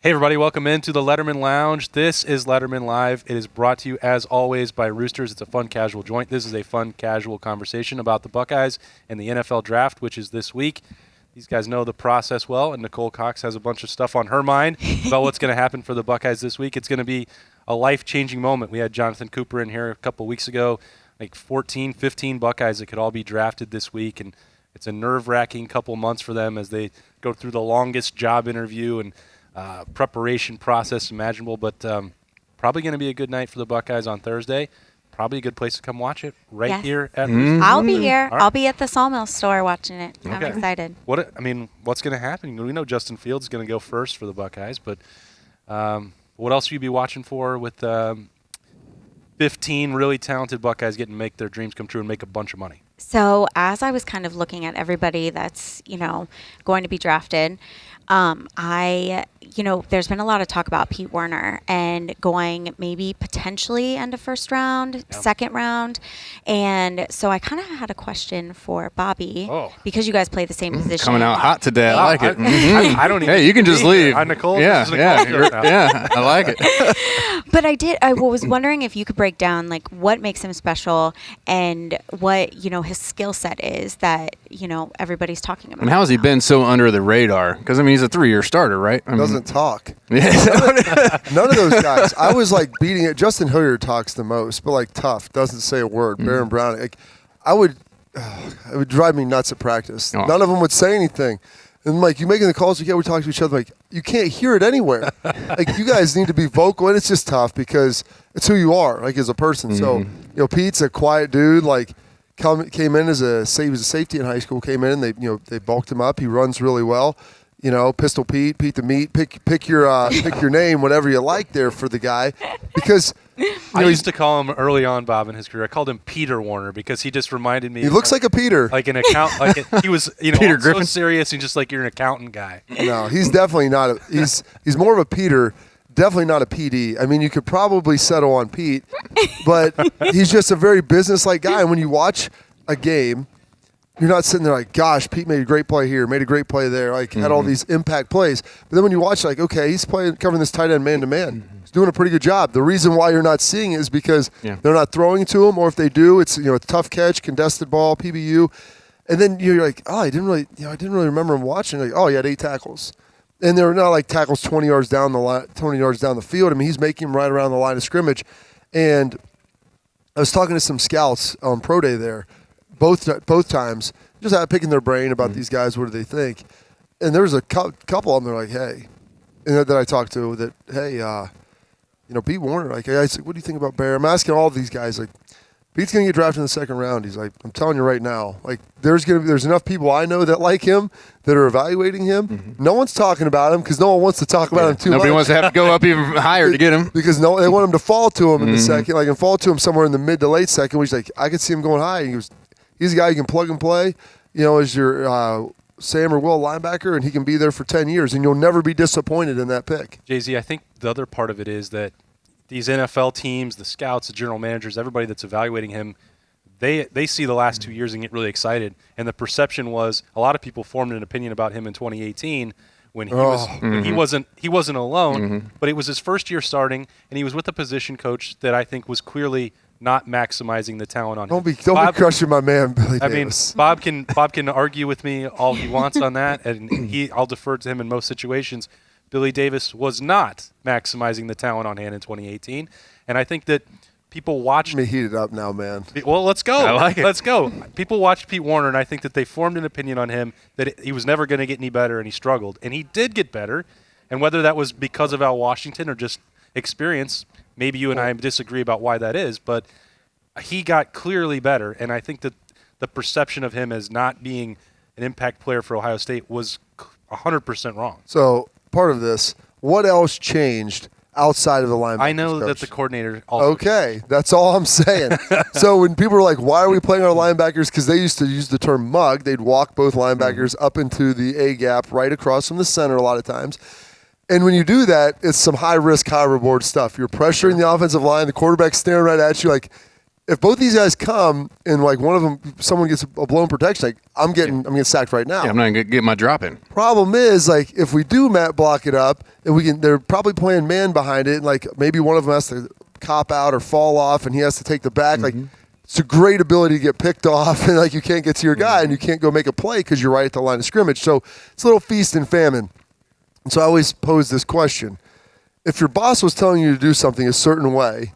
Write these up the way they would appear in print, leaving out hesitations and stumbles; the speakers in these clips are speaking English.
Hey, everybody. Welcome into the Lettermen Lounge. This is Lettermen Live. It is brought to you, as always, by Roosters. It's a fun, casual joint. This is a fun, casual conversation about the Buckeyes and the NFL Draft, which is this week. These guys know the process well, and Nicole Cox has a bunch of stuff on her mind about what's going to happen for the Buckeyes this week. It's going to be a life-changing moment. We had Jonathan Cooper in here a couple weeks ago, like 14, 15 Buckeyes that could all be drafted this week, and it's a nerve-wracking couple months for them as they go through the longest job interview and preparation process imaginable, but probably going to be a good night for the Buckeyes on Thursday. Probably a good place to come watch it here at Roosters. I'll be here. Right. I'll be at the Sawmill store watching it. Okay. I'm excited. What's going to happen? We know Justin Fields is going to go first for the Buckeyes, but what else will you be watching for with 15 really talented Buckeyes getting to make their dreams come true and make a bunch of money? So as I was kind of looking at everybody that's, going to be drafted, there's been a lot of talk about Pete Werner and going maybe potentially into first round, second round. And so I kind of had a question for Bobby because you guys play the same position. Coming out hot today. I like it. I don't even. Hey, you can just leave. Nicole. Yeah, I like it. But I was wondering if you could break down like what makes him special and what, his skill set is that, everybody's talking about. And how has he been so under the radar? Because, he's a 3-year starter, right? Doesn't talk. Yeah. None of those guys. I was like beating it. Justin Hilliard talks the most, but like tough, doesn't say a word. Baron Brown. Like, it would drive me nuts at practice. Oh. None of them would say anything. And like you making the calls, we talk to each other. Like you can't hear it anywhere. Like you guys need to be vocal, and it's just tough because it's who you are, like as a person. So Pete's a quiet dude. Like came in as he was a safety in high school. Came in, they bulked him up. He runs really well. Pistol Pete, Pete the Meat. Pick your name, whatever you like there for the guy, because. I used to call him early on, Bob, in his career. I called him Peter Warner because he just reminded me. He looks like a Peter, like an account. He was, Peter Griffin. So serious and just like you're an accountant guy. No, he's definitely not. He's more of a Peter. Definitely not a PD. You could probably settle on Pete, but he's just a very business-like guy. And when you watch a game, you're not sitting there like, gosh, Pete made a great play here, made a great play there, had all these impact plays. But then when you watch, okay, he's covering this tight end man-to-man. He's doing a pretty good job. The reason why you're not seeing it is because they're not throwing to him, or if they do, it's a tough catch, contested ball, PBU. And then you're like, I didn't really remember him watching. Like, he had 8 tackles. And they're not like tackles 20 yards down the field. He's making them right around the line of scrimmage. And I was talking to some scouts on Pro Day there, both times, just picking their brain about these guys. What do they think? And there was a couple of them. They're like, hey, and that I talked to that, hey, Pete Warner. Like, I said, what do you think about Bear? I'm asking all of these guys. Like, Pete's gonna get drafted in the second round. He's like, I'm telling you right now. Like, there's enough people I know that like him that are evaluating him. No one's talking about him because no one wants to talk about him too much. Nobody wants to have to go up even higher to get him because they want him to fall to him in the second, and fall to him somewhere in the mid to late second. Which I could see him going high. He's a guy you can plug and play. As your Sam or Will linebacker, and he can be there for 10 years, and you'll never be disappointed in that pick. Jay-Z, I think the other part of it is that these NFL teams, the scouts, the general managers, everybody that's evaluating him, they see the last 2 years and get really excited. And the perception was a lot of people formed an opinion about him in 2018 when he wasn't alone, but it was his first year starting, and he was with a position coach that I think was clearly not maximizing the talent on him. Don't be crushing my man, Billy Davis. Bob can argue with me all he wants on that, and I'll defer to him in most situations. Billy Davis was not maximizing the talent on hand in 2018, and I think that people watched me heat it up now, man. Well, let's go. I like it. Let's go. People watched Pete Warner, and I think that they formed an opinion on him that he was never going to get any better, and he struggled. And he did get better, and whether that was because of Al Washington or just experience, maybe you and I disagree about why that is, but he got clearly better, and I think that the perception of him as not being an impact player for Ohio State was 100% wrong. So part of this, what else changed outside of the linebackers? I know coach? that the coordinator also. Okay, that's all I'm saying. So when people were like, why are we playing our linebackers? Because they used to use the term mug. They'd walk both linebackers up into the A gap right across from the center a lot of times. And when you do that, it's some high-risk, high-reward stuff. You're pressuring the offensive line. The quarterback's staring right at you like, if both these guys come and like one of them, someone gets a blown protection, like I'm getting sacked right now. Yeah, I'm not gonna get my drop in. Problem is, like, if we do Matt block it up, and they're probably playing man behind it, and like maybe one of them has to cop out or fall off, and he has to take the back. Like, it's a great ability to get picked off, and like you can't get to your guy, and you can't go make a play because you're right at the line of scrimmage. So it's a little feast and famine. And so I always pose this question: if your boss was telling you to do something a certain way,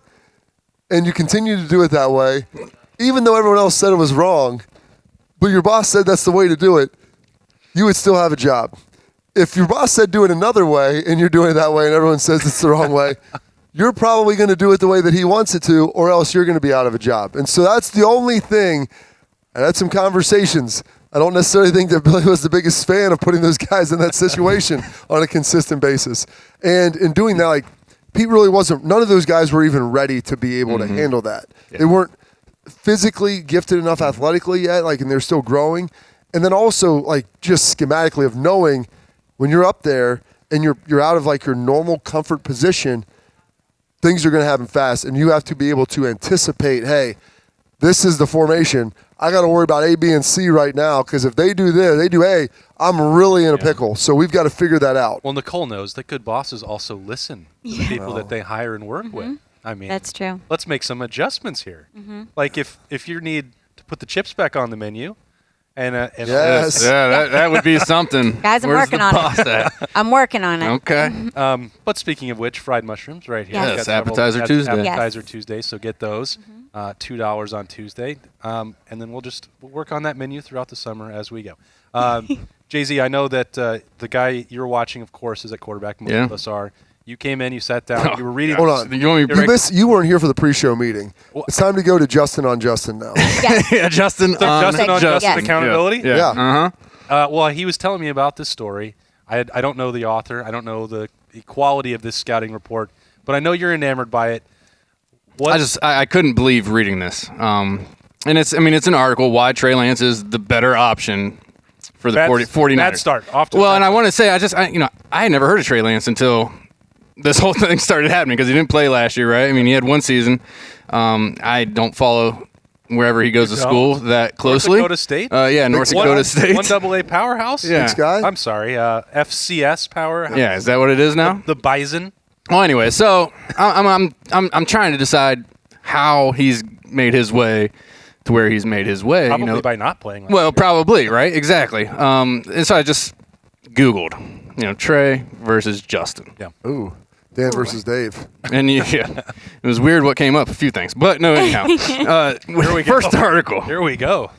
and you continue to do it that way, even though everyone else said it was wrong, but your boss said that's the way to do it, you would still have a job. If your boss said do it another way, and you're doing it that way, and everyone says it's the wrong way, you're probably going to do it the way that he wants it to, or else you're going to be out of a job. And so that's the only thing. I had some conversations. I don't necessarily think that Billy was the biggest fan of putting those guys in that situation on a consistent basis. And in doing that, like, Pete really wasn't, none of those guys were even ready to be able to handle that. Yeah. They weren't physically gifted enough athletically yet, like, and they're still growing. And then also, like, just schematically of knowing when you're up there and you're out of, like, your normal comfort position, things are going to happen fast, and you have to be able to anticipate, hey, this is the formation. I got to worry about A, B, and C right now, because if they do this, they do A, I'm really in a pickle. So we've got to figure that out. Well, Nicole knows that good bosses also listen to the people that they hire and work with. I mean, that's true. Let's make some adjustments here. Like if you need to put the chips back on the menu, and yes, that would be something. Guys, I'm working on it. I'm working on it. Okay. But speaking of which, fried mushrooms right here. Yes. Appetizer Tuesday. Appetizer Tuesday. So get those. $2 on Tuesday, and then we'll work on that menu throughout the summer as we go. Jay-Z, I know that the guy you're watching, of course, is at quarterback. Most of us are. You came in, you sat down, you were reading. Hold on. You weren't here for the pre-show meeting. Well, it's time to go to Justin on Justin now. Yeah, Justin on Justin accountability? Yeah. Well, he was telling me about this story. I don't know the author. I don't know the quality of this scouting report, but I know you're enamored by it. I couldn't believe reading this. And it's an article why Trey Lance is the better option for the 49ers. Bad start. And I want to say I had never heard of Trey Lance until this whole thing started happening, because he didn't play last year, right? I mean, he had one season. I don't follow wherever he goes to school that closely. North Dakota State? North Dakota State. 1AA powerhouse? Yeah. Which guy? I'm sorry, FCS powerhouse. Yeah, is that what it is now? The Bison. Well, anyway, so I'm trying to decide how he's made his way to where he's made his way. Probably by not playing. Well, probably, right? Exactly. And so I just Googled, Trey versus Justin. Yeah. Ooh. Dan versus Dave. And it was weird what came up, a few things. But no, anyhow. Here we go. First article. Here we go.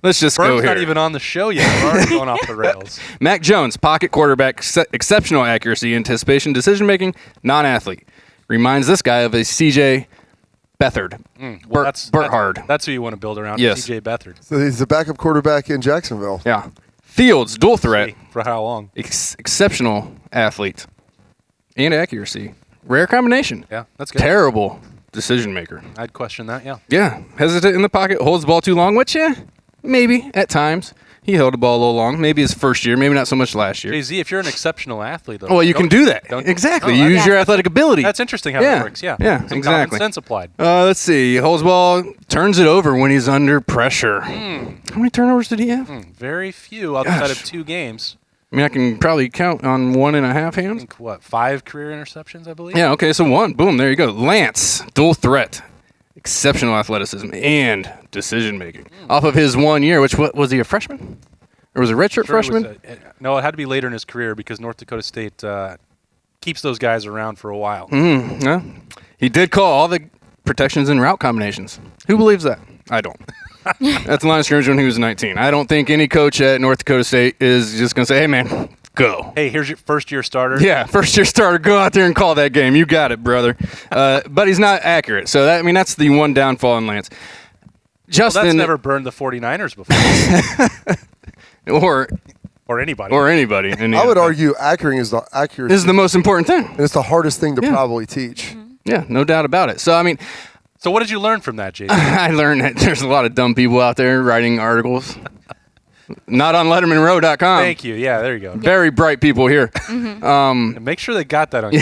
Let's just go here. Not even on the show yet. We're already going off the rails. Mac Jones, pocket quarterback, exceptional accuracy, anticipation, decision-making, non-athlete. Reminds this guy of a C.J. Beathard. Berthard. That's who you want to build around, yes. C.J. Beathard. So he's the backup quarterback in Jacksonville. Yeah. Fields, dual threat. For how long? Exceptional athlete. And accuracy. Rare combination. Yeah, that's good. Terrible decision maker. I'd question that, yeah. Yeah. Hesitant in the pocket, holds the ball too long, which, maybe at times. He held the ball a little long. Maybe his first year, maybe not so much last year. Jay-Z, if you're an exceptional athlete, though. Well, you can do that. Exactly. Use your athletic ability. That's interesting how that works, yeah. Yeah, Some exactly. common sense applied. Let's see. He holds the ball, turns it over when he's under pressure. How many turnovers did he have? Very few outside of 2 games. I mean, I can probably count on 1.5 hands. I think, 5 career interceptions, I believe? Yeah, okay, so 1. Boom, there you go. Lance, dual threat, exceptional athleticism, and decision-making. Off of his 1 year, which, was he a freshman? Or was he a redshirt freshman? No, it had to be later in his career because North Dakota State keeps those guys around for a while. Yeah. He did call all the protections and route combinations. Who believes that? I don't. That's the line of scrimmage when he was 19. I don't think any coach at North Dakota State is just going to say, hey, man, go. Hey, here's your first-year starter. Yeah, first-year starter. Go out there and call that game. You got it, brother. But he's not accurate. So, that's the one downfall in Lance. Justin, that's never burned the 49ers before. Or anybody. I would argue accuracy is the most important thing. And it's the hardest thing to probably teach. Yeah, no doubt about it. So, So what did you learn from that, Jason? I learned that there's a lot of dumb people out there writing articles. Not on LettermenRow.com. Thank you. Yeah, there you go. Very bright people here. And make sure they got that on you.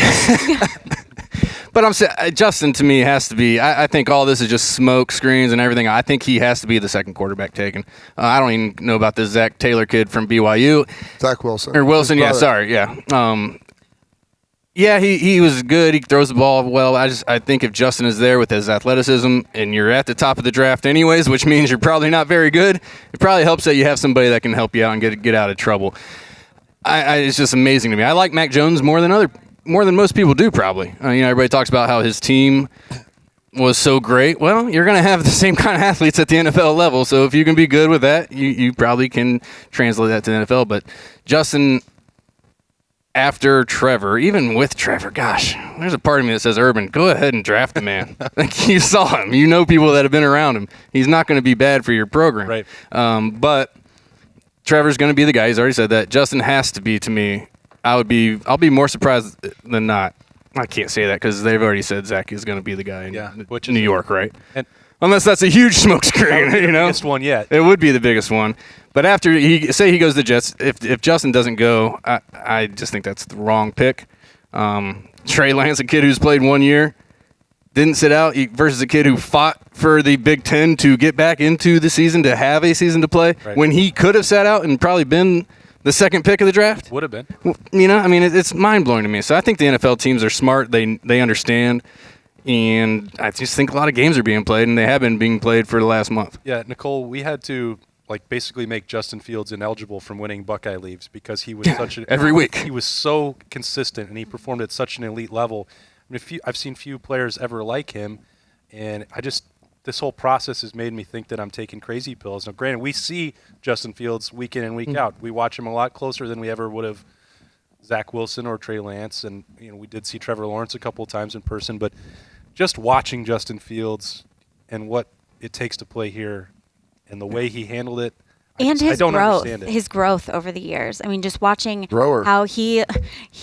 But I'm saying Justin to me has to be. I think all this is just smoke screens and everything. I think he has to be the second quarterback taken. I don't even know about this Zach Taylor kid from BYU. Zach Wilson. Or Wilson, yeah. Sorry, yeah. Yeah, he was good. He throws the ball well. I think if Justin is there with his athleticism and you're at the top of the draft anyways, which means you're probably not very good, it probably helps that you have somebody that can help you out and get out of trouble. It's just amazing to me. I like Mac Jones more than most people do probably. Everybody talks about how his team was so great. Well, you're going to have the same kind of athletes at the NFL level, so if you can be good with that, you probably can translate that to the NFL. But Justin, after Trevor, even with Trevor, gosh, there's a part of me that says, Urban, go ahead and draft the man. Like, you saw him. You know people that have been around him. He's not going to be bad for your program. Right. But Trevor's going to be the guy. He's already said that. Justin has to be, to me. I'll be more surprised than not. I can't say that because they've already said Zach is going to be the guy in New York, right? Unless that's a huge smokescreen, the biggest one yet. It would be the biggest one. But after he goes to the Jets, if Justin doesn't go, I just think that's the wrong pick. Trey Lance, a kid who's played 1 year, didn't sit out versus a kid who fought for the Big Ten to get back into the season, to have a season to play, when he could have sat out and probably been the second pick of the draft. Would have been. It's mind-blowing to me. So I think the NFL teams are smart. They understand. And I just think a lot of games are being played, and they have been being played for the last month. Yeah, Nicole, we had to basically make Justin Fields ineligible from winning Buckeye leaves because he was every week. He was so consistent, and he performed at such an elite level. I've seen few players ever like him, and this whole process has made me think that I'm taking crazy pills. Now, granted, we see Justin Fields week in and week out. We watch him a lot closer than we ever would have Zach Wilson or Trey Lance, and we did see Trevor Lawrence a couple of times in person, but just watching Justin Fields and what it takes to play here and the way he handled it, his growth over the years. I mean, just watching how he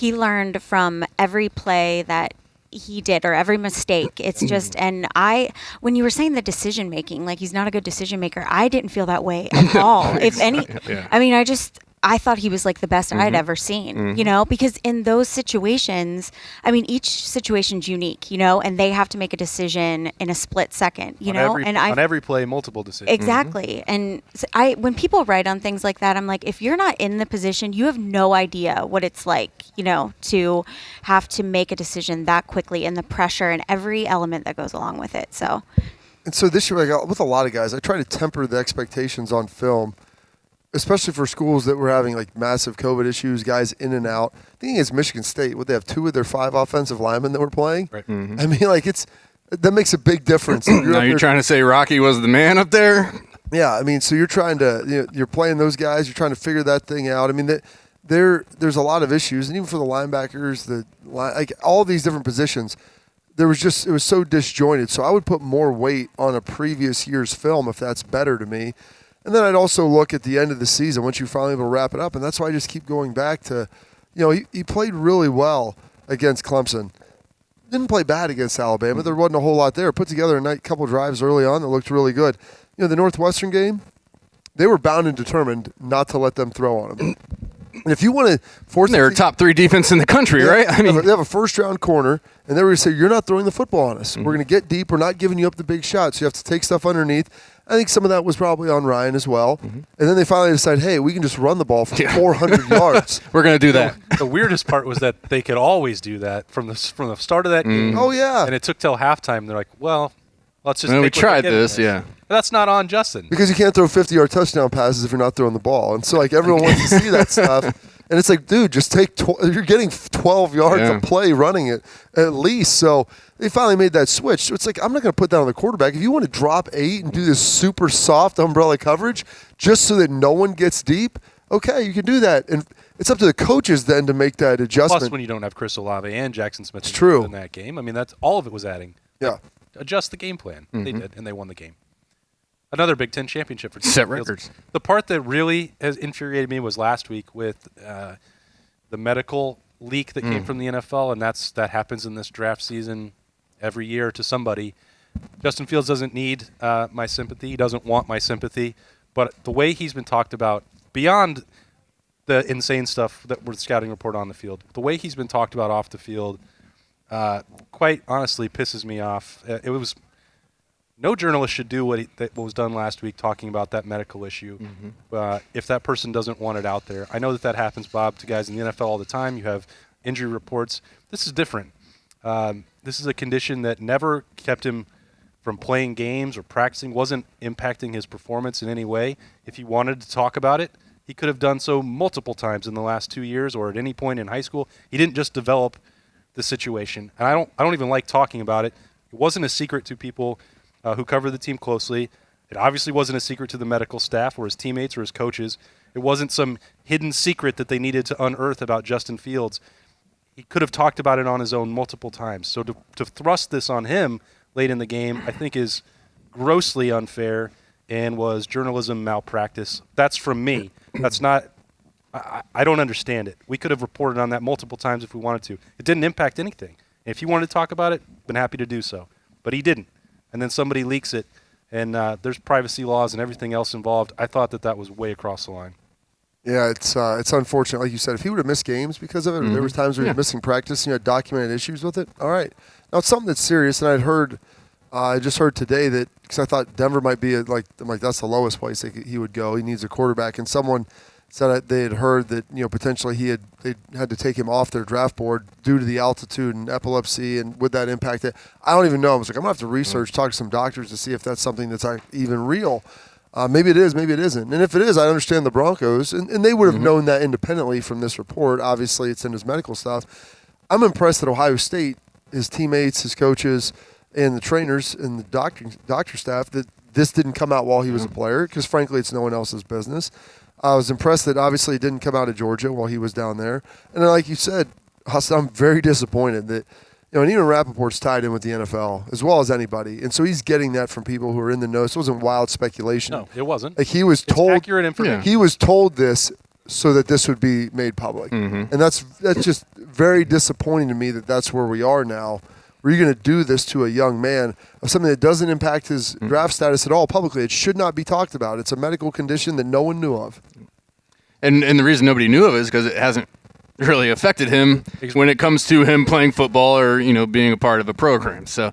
learned from every play that he did or every mistake. It's just, and when you were saying the decision making, like he's not a good decision maker, I didn't feel that way at all. If any, I mean, I thought he was like the best I'd ever seen, because in those situations, I mean, each situation's unique, and they have to make a decision in a split second, on every play, multiple decisions. Exactly. And so when people write on things like that, I'm like, if you're not in the position, you have no idea what it's like, to have to make a decision that quickly and the pressure and every element that goes along with it. So this year, with a lot of guys, I try to temper the expectations on film, especially for schools that were having like massive COVID issues, guys in and out. I think against Michigan State, they have 2 of their 5 offensive linemen that were playing. Right. Mm-hmm. I mean, that makes a big difference. Now you're trying to say Rocky was the man up there? Yeah, I mean, so you're trying to, you're playing those guys. You're trying to figure that thing out. I mean, there's a lot of issues, and even for the linebackers, all these different positions, it was so disjointed. So I would put more weight on a previous year's film if that's better to me. And then I'd also look at the end of the season once you finally able to wrap it up. And that's why I just keep going back to, he played really well against Clemson. Didn't play bad against Alabama. There wasn't a whole lot there. Put together a couple drives early on that looked really good. The Northwestern game, they were bound and determined not to let them throw on them. And if you want to force they're a top 3 defense in the country, right? I mean, they have a first-round corner, and they were going to say, you're not throwing the football on us. We're going to get deep. We're not giving you up the big shots. You have to take stuff underneath. I think some of that was probably on Ryan as well. And then they finally decided, hey, we can just run the ball for 400 yards. We're going to do that. The weirdest part was that they could always do that from the start of that game. Oh, yeah. And it took till halftime. They're like, well, let's just we tried this, yeah. But that's not on Justin. Because you can't throw 50-yard touchdown passes if you're not throwing the ball. And so, everyone wants to see that stuff. And it's like, dude, just take you're getting 12 yards of play running it at least. So they finally made that switch. So it's like, I'm not going to put that on the quarterback. If you want to drop 8 and do this super soft umbrella coverage just so that no one gets deep, okay, you can do that. And it's up to the coaches then to make that adjustment. Plus, when you don't have Chris Olave and Jackson Smith in that game, I mean, that's all of it was adding. Yeah. Adjust the game plan. They did, and they won the game. Another Big Ten championship for set records. The part that really has infuriated me was last week with the medical leak that came from the NFL, and that happens in this draft season every year to somebody. Justin Fields doesn't need my sympathy. He doesn't want my sympathy. But the way he's been talked about, beyond the insane stuff that we're scouting report on the field, the way he's been talked about off the field, quite honestly pisses me off. It was no journalist should do what was done last week, talking about that medical issue. If that person doesn't want it out there, I know that happens, Bob, to guys in the NFL all the time. You have injury reports. This is different. This is a condition that never kept him from playing games or practicing, wasn't impacting his performance in any way. If he wanted to talk about it, he could have done so multiple times in the last 2 years or at any point in high school. He didn't just develop the situation. And I don't even like talking about it. It wasn't a secret to people who cover the team closely. It obviously wasn't a secret to the medical staff or his teammates or his coaches. It wasn't some hidden secret that they needed to unearth about Justin Fields. He could have talked about it on his own multiple times. So to thrust this on him late in the game, I think is grossly unfair and was journalism malpractice. That's from me. That's not – I don't understand it. We could have reported on that multiple times if we wanted to. It didn't impact anything. And if he wanted to talk about it, been happy to do so. But he didn't. And then somebody leaks it, and there's privacy laws and everything else involved. I thought that was way across the line. Yeah, it's unfortunate. Like you said, if he would have missed games because of it, or there was times where he was missing practice and you had documented issues with it, all right. Now, it's something that's serious, and I just heard today that, because I thought Denver might be, I'm like, that's the lowest place he would go. He needs a quarterback. And someone said they had heard that, potentially they had to take him off their draft board due to the altitude and epilepsy, and would that impact it? I don't even know. I was like, I'm going to have to research, talk to some doctors to see if that's something that's even real. Maybe it is, maybe it isn't. And if it is, I understand the Broncos, and they would have known that independently from this report. Obviously, it's in his medical stuff. I'm impressed that Ohio State, his teammates, his coaches, and the trainers and the doctor staff, that this didn't come out while he was a player, because frankly, it's no one else's business. I was impressed that obviously it didn't come out of Georgia while he was down there. And like you said, Hassan, I'm very disappointed that, and even Rappaport's tied in with the NFL as well as anybody. And so he's getting that from people who are in the know. This wasn't wild speculation. No, it wasn't. Like he was told, accurate information. He was told this so that this would be made public. And that's just very disappointing to me that that's where we are now. Where you're going to do this to a young man of something that doesn't impact his draft status at all publicly. It should not be talked about. It's a medical condition that no one knew of. And the reason nobody knew of it is because it hasn't really affected him when it comes to him playing football or, being a part of a program. So,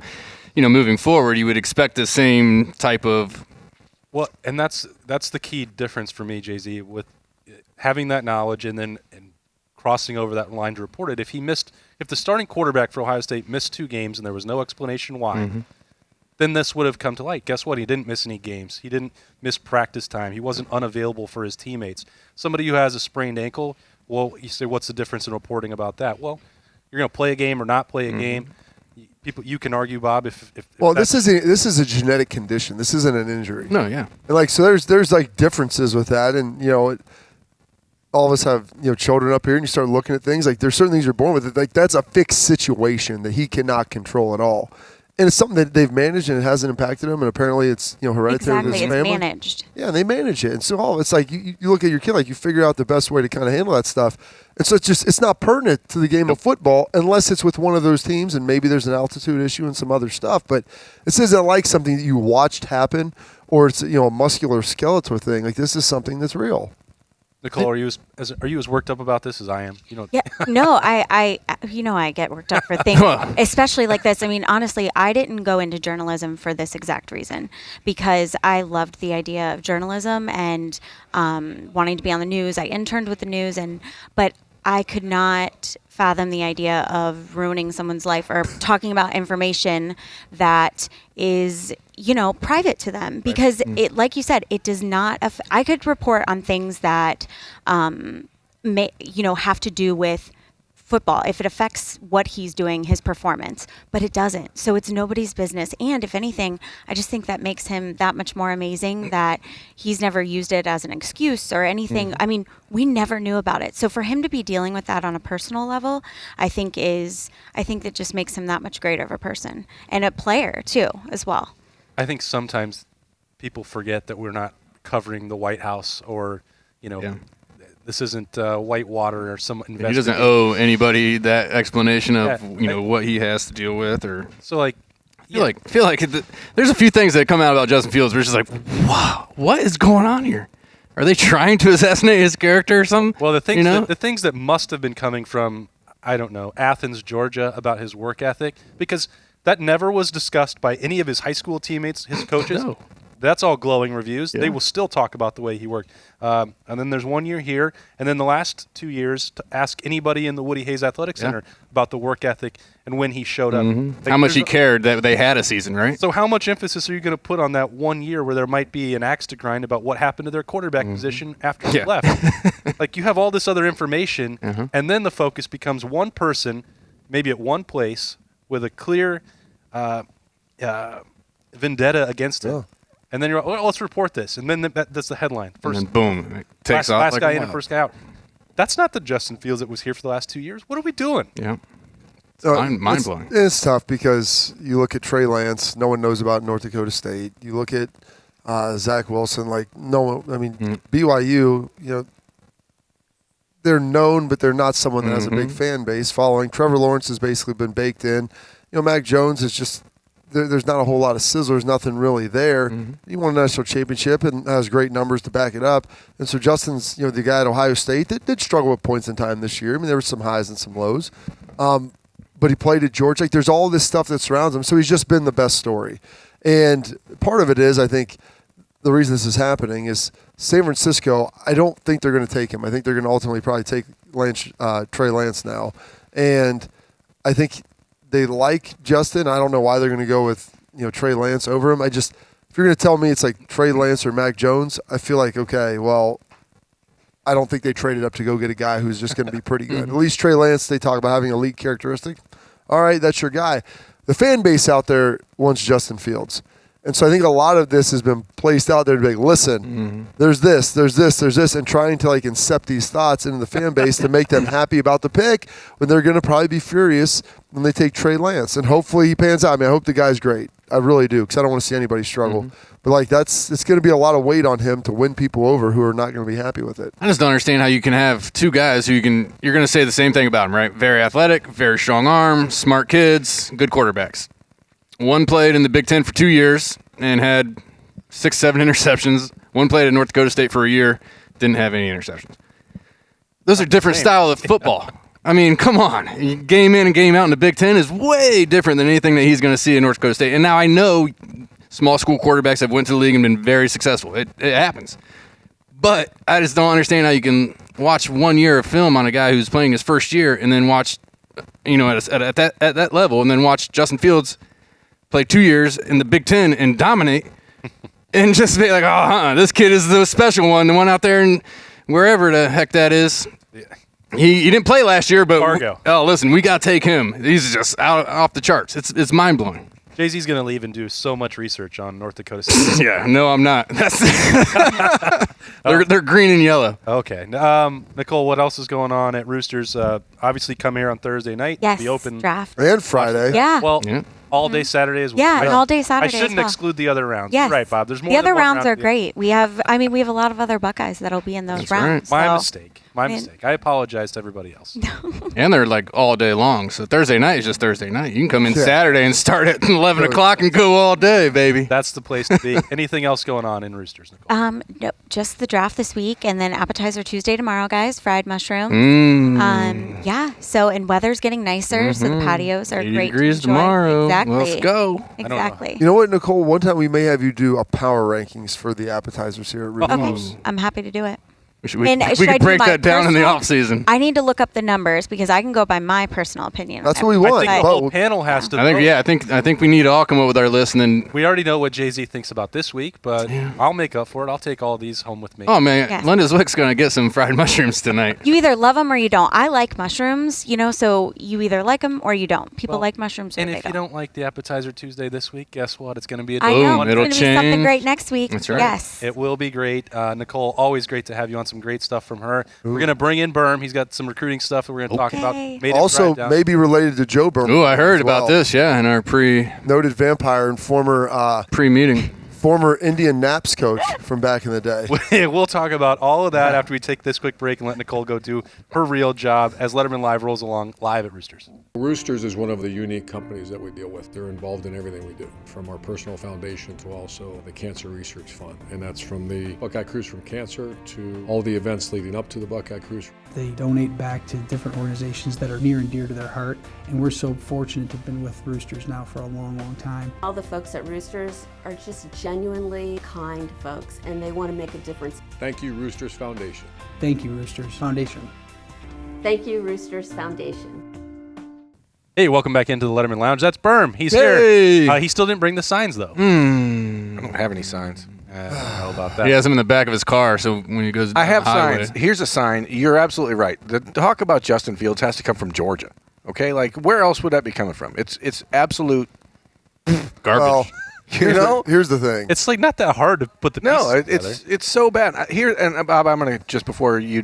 moving forward, you would expect the same type of... Well, and that's the key difference for me, Jay-Z, with having that knowledge and crossing over that line to report it. If the starting quarterback for Ohio State missed 2 games and there was no explanation why, then this would have come to light. Guess what? He didn't miss any games. He didn't miss practice time. He wasn't unavailable for his teammates. Somebody who has a sprained ankle, well, you say, what's the difference in reporting about that? Well, you're going to play a game or not play a game. You can argue, Bob, if this is a genetic condition. This isn't an injury. No, yeah. And so there's differences with that, and all of us have children up here, and you start looking at things there's certain things you're born with. That's a fixed situation that he cannot control at all, and it's something that they've managed, and it hasn't impacted him. And apparently, it's hereditary to his family. It's managed. Yeah, and they manage it, and so it's you look at your kid, you figure out the best way to kind of handle that stuff. And so it's not pertinent to the game of football unless it's with one of those teams, and maybe there's an altitude issue and some other stuff. But this isn't like something that you watched happen, or it's a muscular skeletal thing. This is something that's real. Nicole, are you as worked up about this as I am? Yeah, no, I get worked up for things, especially like this. I mean, honestly, I didn't go into journalism for this exact reason, because I loved the idea of journalism and wanting to be on the news. I interned with the news, but I could not fathom the idea of ruining someone's life or talking about information that is, private to them, because it, like you said, it does not. I could report on things that, have to do with football if it affects what he's doing, his performance, but it doesn't. So it's nobody's business. And if anything, I just think that makes him that much more amazing that he's never used it as an excuse or anything. I mean, we never knew about it. So for him to be dealing with that on a personal level, I think that just makes him that much greater of a person and a player too, as well. I think sometimes people forget that we're not covering the White House or, this isn't Whitewater or some investigation. He doesn't owe anybody that explanation of what he has to deal with, or so I feel like there's a few things that come out about Justin Fields where it's just wow, what is going on here? Are they trying to assassinate his character or something? Well, the things that must have been coming from I don't know, Athens, Georgia, about his work ethic, because that never was discussed by any of his high school teammates, his coaches. No. That's all glowing reviews. Yeah. They will still talk about the way he worked. And then there's 1 year here, and then the last 2 years to ask anybody in the Woody Hayes Athletic Center about the work ethic and when he showed up. Like, how much he cared that they had a season, right? So how much emphasis are you going to put on that 1 year where there might be an axe to grind about what happened to their quarterback position after he left? Like, you have all this other information, and then the focus becomes one person, maybe at one place, with a clear vendetta against it. And then you're like, well, let's report this. And then that's the headline. First, and then boom, it takes off last like guy a in and wild. first guy out. That's not the Justin Fields that was here for the last 2 years. What are we doing? Yeah. Mind-blowing. It's tough because you look at Trey Lance, no one knows about North Dakota State. You look at Zach Wilson, like no one. I mean, BYU, they're known, but they're not someone that has a big fan base following. Trevor Lawrence has basically been baked in. Mac Jones is just there's not a whole lot of sizzlers, nothing really there. He won a national championship and has great numbers to back it up. And so Justin's, the guy at Ohio State that did struggle with points in time this year. I mean, there were some highs and some lows. But he played at Georgia. Like, there's all this stuff that surrounds him. So he's just been the best story. And part of it is, I think, the reason this is happening is San Francisco, I don't think they're going to take him. I think they're going to ultimately probably take Trey Lance now. And I think they like Justin. I don't know why they're going to go with Trey Lance over him. If you're going to tell me it's like Trey Lance or Mac Jones, I feel like, okay, well, I don't think they traded up to go get a guy who's just going to be pretty good. At least Trey Lance, they talk about having elite characteristic. All right, that's your guy. The fan base out there wants Justin Fields. And so I think a lot of this has been placed out there to be like, listen, there's this, and trying to like incept these thoughts into the fan base to make them happy about the pick when they're going to probably be furious when they take Trey Lance. And hopefully he pans out. I mean, I hope the guy's great. I really do, because I don't want to see anybody struggle. But like it's going to be a lot of weight on him to win people over who are not going to be happy with it. I just don't understand how you can have two guys who you're going to say the same thing about them, right? Very athletic, very strong arm, smart kids, good quarterbacks. One played in the Big Ten for 2 years and had 6-7 interceptions. One played at North Dakota State for a year, didn't have any interceptions. Those are different style of football. I mean, come on. Game in and game out in the Big Ten is way different than anything that he's going to see in North Dakota State. And now I know small school quarterbacks have went to the league and been very successful. It happens. But I just don't understand how you can watch 1 year of film on a guy who's playing his first year and then watch, at that level, and then watch Justin Fields play 2 years in the Big Ten and dominate, and just be like, this kid is the special one, the one out there and wherever the heck that is. Yeah. He didn't play last year, but listen, we got to take him. He's just off the charts. It's mind blowing. Jay-Z's going to leave and do so much research on North Dakota State. Yeah, no, I'm not. They're green and yellow. Okay. Nicole, what else is going on at Roosters? Obviously, come here on Thursday night. Yes, the open draft. And Friday. Yeah. Well, all day Saturday as well. Yeah, and all day Saturday. I shouldn't exclude the other rounds. Yes. Right, Bob. There's more. The other than one rounds are round. great. We have a lot of other Buckeyes that'll be in those That's rounds. right. My mistake. I apologize to everybody else. And they're like all day long. So Thursday night is just Thursday night. You can come in Saturday and start at 11 o'clock and go all day, baby. That's the place to be. Anything else going on in Roosters, Nicole? No, just the draft this week, and then appetizer Tuesday tomorrow, guys. Fried mushrooms. Yeah. So, and weather's getting nicer, so the patios are 80 great degrees to enjoy. tomorrow. Exactly. Let's go. Exactly. You know what, Nicole? One time we may have you do a power rankings for the appetizers here at Roosters. Okay, I'm happy to do it. We And should could I do break my that down in the personal- off season. I need to look up the numbers because I can go by my personal opinion. That's on what we everything. want. I think But- the whole panel has to I think vote. I think we need to all come up with our list and then. We already know what Jay-Z thinks about this week, but I'll make up for it. I'll take all these home with me. Oh man, Yes. Linda Zwick's gonna get some fried mushrooms tonight. You either love them or you don't. I like mushrooms, so you either like them or you don't. People Well, like mushrooms or And they if you don't like the appetizer Tuesday this week, guess what? It's going to be a I different know. one. It's It'll going to be something change. great next week. That's right. Yes. It will be great. Nicole, always great to have you on. Some great stuff from her. We're going to bring in Berm. He's got some recruiting stuff that we're going to talk about. Okay. Made him Also, drive down. maybe related to Joe Berman. Ooh, I heard as well. about this. Yeah, in our Noted vampire and pre-meeting. former Indian Naps coach from back in the day. We'll talk about all of that after we take this quick break and let Nicole go do her real job as Letterman Live rolls along live at Roosters. Roosters is one of the unique companies that we deal with. They're involved in everything we do, from our personal foundation to also the Cancer Research Fund. And that's from the Buckeye Cruise from Cancer to all the events leading up to the Buckeye Cruise. They donate back to different organizations that are near and dear to their heart, and we're so fortunate to have been with Roosters now for a long, long time. All the folks at Roosters are just genuinely kind folks, and they want to make a difference. Thank you, Roosters Foundation. Thank you, Roosters Foundation. Thank you, Roosters Foundation. Hey, welcome back into the Lettermen Lounge. That's Berm. He's Hey! here. He still didn't bring the signs, though. I don't have any signs. I don't know about that. He has them in the back of his car, so when he goes I have down the highway- signs. Here's a sign. You're absolutely right. The talk about Justin Fields has to come from Georgia. Okay? Like, where else would that be coming from? It's absolute garbage. Well, here's the thing. It's like not that hard to put the pieces together. it's so bad. Here, and Bob, I'm going to just before you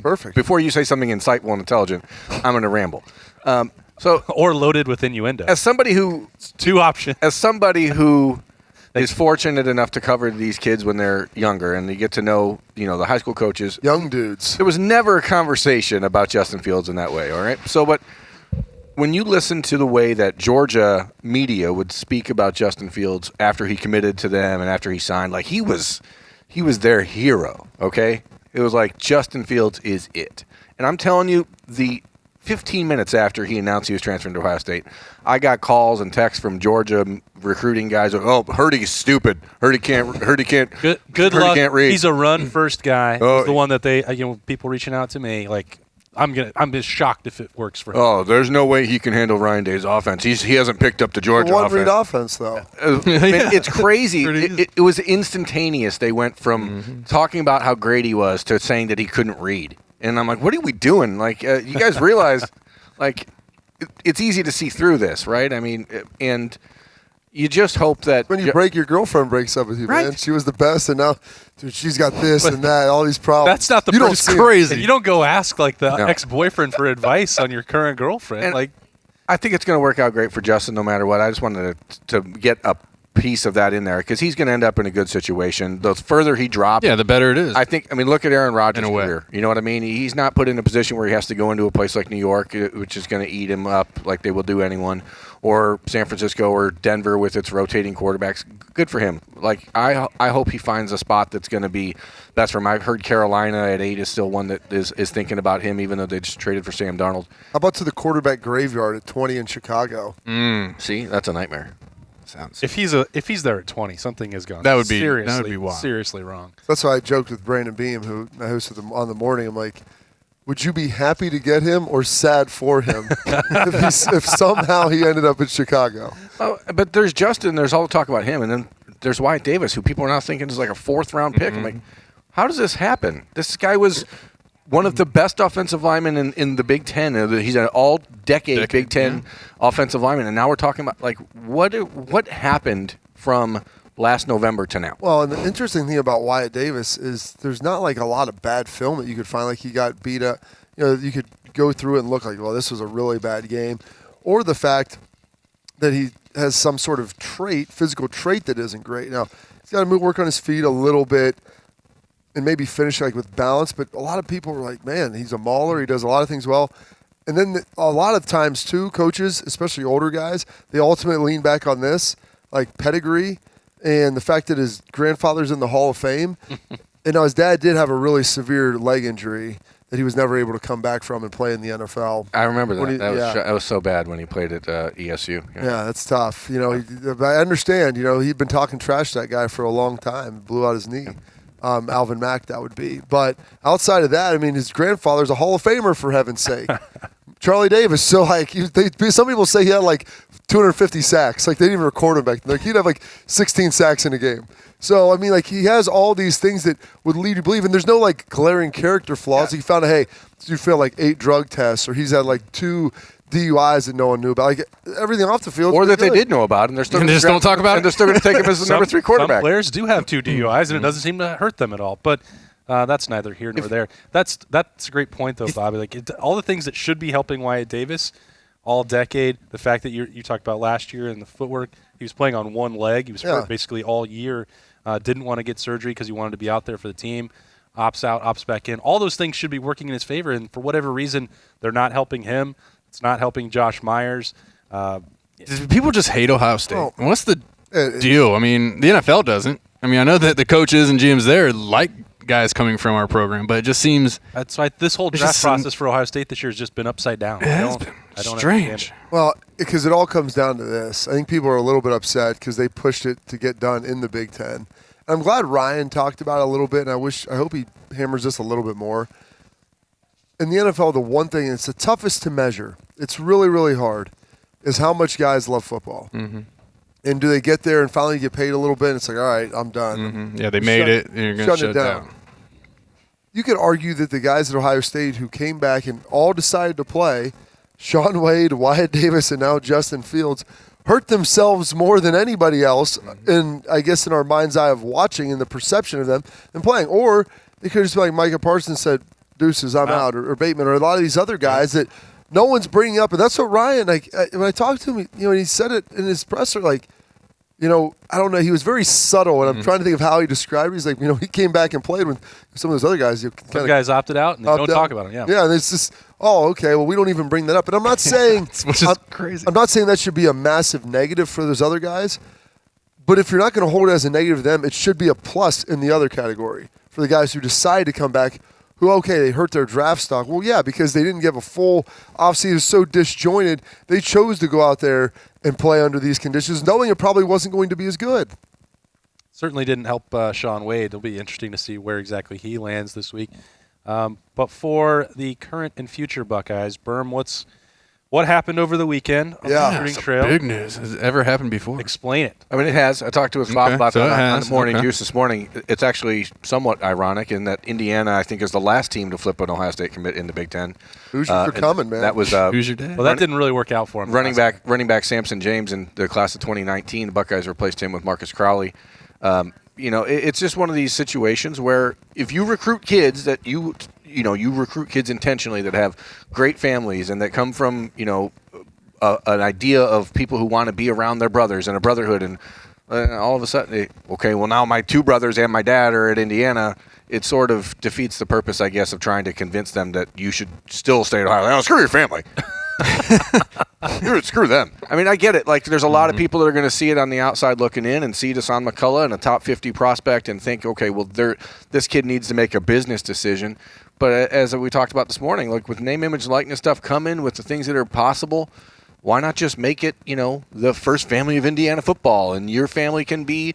say something insightful and intelligent, I'm going to ramble. Or loaded with innuendo. As somebody who two options. As somebody who is fortunate enough to cover these kids when they're younger and you get to know, the high school coaches. Young dudes. There was never a conversation about Justin Fields in that way, all right? So, but when you listen to the way that Georgia media would speak about Justin Fields after he committed to them and after he signed, like he was their hero, okay? It was like Justin Fields is it. And I'm telling you, the 15 minutes after he announced he was transferring to Ohio State, I got calls and texts from Georgia recruiting guys. Heard he's stupid. Heard he can't. Good luck. Can't read. He's a run first guy. He's the one that they, people reaching out to me like, I'm just shocked if it works for him. Oh, there's no way he can handle Ryan Day's offense. He hasn't picked up the Georgia offense. One-read offense, though. It's crazy. It was instantaneous. They went from talking about how great he was to saying that he couldn't read. And I'm like, what are we doing? Like, you guys realize, like, it's easy to see through this, right? I mean, and you just hope that when your girlfriend breaks up with you, right. Man. She was the best, and now, dude, she's got this and that, all these problems. That's not the first crazy. You don't go ask like the ex-boyfriend for advice on your current girlfriend. And I think it's going to work out great for Justin no matter what. I just wanted to get a piece of that in there because he's going to end up in a good situation. The further he drops, the better it is. I mean, look at Aaron Rodgers' career. You know what I mean? He's not put in a position where he has to go into a place like New York, which is going to eat him up like they will do anyone, or San Francisco or Denver with its rotating quarterbacks. Good for him. Like I hope he finds a spot that's going to be best for him. I've heard Carolina at 8 is still one that is thinking about him, even though they just traded for Sam Darnold. How about to the quarterback graveyard at 20 in Chicago? See, that's a nightmare. If he's there at 20, something has gone seriously wrong. That's why I joked with Brandon Beam, who I hosted on the morning. I'm like, would you be happy to get him or sad for him if somehow he ended up in Chicago? Oh, but there's Justin. There's all the talk about him, and then there's Wyatt Davis, who people are now thinking is like a 4th-round pick. I'm like, how does this happen? This guy was one of the best offensive linemen in the Big Ten. He's an all-decade Big Ten offensive lineman, and now we're talking about like what happened from last November to now. Well, and the interesting thing about Wyatt Davis is there's not like a lot of bad film that you could find. Like he got beat up. You could go through it and look like, well, this was a really bad game, or the fact that he has some sort of physical trait that isn't great. Now he's got to work on his feet a little bit. And maybe finish like with balance, but a lot of people were like, man, he's a mauler. He does a lot of things well. And then a lot of times, too, coaches, especially older guys, they ultimately lean back on this, like pedigree and the fact that his grandfather's in the Hall of Fame. And now his dad did have a really severe leg injury that he was never able to come back from and play in the NFL. I remember that. That was so bad when he played at ESU. Yeah, that's tough. I understand. He'd been talking trash to that guy for a long time. Blew out his knee. Alvin Mack, that would be. But outside of that, I mean, his grandfather's a Hall of Famer, for heaven's sake. Charlie Davis. So, like, some people say he had, like, 250 sacks. Like, they didn't even record him back then. Like, he'd have, like, 16 sacks in a game. So, I mean, like, he has all these things that would lead you to believe. And there's no, like, glaring character flaws. Yeah. He found, you failed, like, 8 drug tests, or he's had, like, 2 DUIs that no one knew about, like everything off the field, or that they did know about, and they're still and just don't talk about it. And they're still going to take him as the number 3 quarterback. Some players do have 2 DUIs, and it doesn't seem to hurt them at all. But that's neither here nor there. That's a great point, though, Bobby. Like all the things that should be helping Wyatt Davis all decade. The fact that you talked about last year and the footwork, he was playing on one leg. He was hurt basically all year. Didn't want to get surgery because he wanted to be out there for the team. Opts out, opts back in. All those things should be working in his favor, and for whatever reason, they're not helping him. It's not helping Josh Myers. People just hate Ohio State. What's the deal? I mean, the NFL doesn't. I mean, I know that the coaches and GMs there like guys coming from our program, but it just seems that's why this whole draft process for Ohio State this year has just been upside down. It has been strange. Well, because it all comes down to this. I think people are a little bit upset because they pushed it to get done in the Big Ten. I'm glad Ryan talked about it a little bit, and I hope he hammers this a little bit more. In the NFL, the one thing, and it's the toughest to measure, it's really, really hard, is how much guys love football. Mm-hmm. And do they get there and finally get paid a little bit, and it's like, all right, I'm done. Mm-hmm. Yeah, they made it, and you're going to shut it down. You could argue that the guys at Ohio State who came back and all decided to play, Shaun Wade, Wyatt Davis, and now Justin Fields, hurt themselves more than anybody else, and I guess in our mind's eye of watching and the perception of them than playing. Or they could just be like Micah Parsons said, deuces, I'm out, or Bateman, or a lot of these other guys that no one's bringing up. And that's what Ryan, when I talked to him, and he said it in his presser, I don't know, he was very subtle, and I'm trying to think of how he described it. He's like, he came back and played when some of those other guys. Some guys opted out, and they don't talk about them, Yeah, and it's just, okay, well, we don't even bring that up. And I'm not saying which is crazy. I'm not saying that should be a massive negative for those other guys, but if you're not going to hold it as a negative to them, it should be a plus in the other category for the guys who decide to come back, who, they hurt their draft stock. Well, yeah, because they didn't give a full offseason, so disjointed, they chose to go out there and play under these conditions, knowing it probably wasn't going to be as good. Certainly didn't help Shaun Wade. It'll be interesting to see where exactly he lands this week. But for the current and future Buckeyes, Berm, what happened over the weekend on the recruiting trail? Big news. Has it ever happened before? Explain it. I mean, it has. I talked to Bob about that on the morning juice this morning. It's actually somewhat ironic in that Indiana, I think, is the last team to flip an Ohio State commit in the Big Ten. Hoosiers are coming, man. That was who's your dad? Well, that didn't really work out for him. Running back Samson James in the class of 2019. The Buckeyes replaced him with Marcus Crowley. It's just one of these situations where if you recruit kids that you recruit kids intentionally that have great families and that come from an idea of people who want to be around their brothers and a brotherhood, and all of a sudden, now my two brothers and my dad are at Indiana. It sort of defeats the purpose, I guess, of trying to convince them that you should still stay at Ohio. Screw your family. Screw them. I mean, I get it. There's a lot of people that are going to see it on the outside looking in and see Deshaun McCullough and a top 50 prospect and think, this kid needs to make a business decision. But as we talked about this morning, with name, image, likeness stuff coming, with the things that are possible, why not just make it, the first family of Indiana football, and your family can be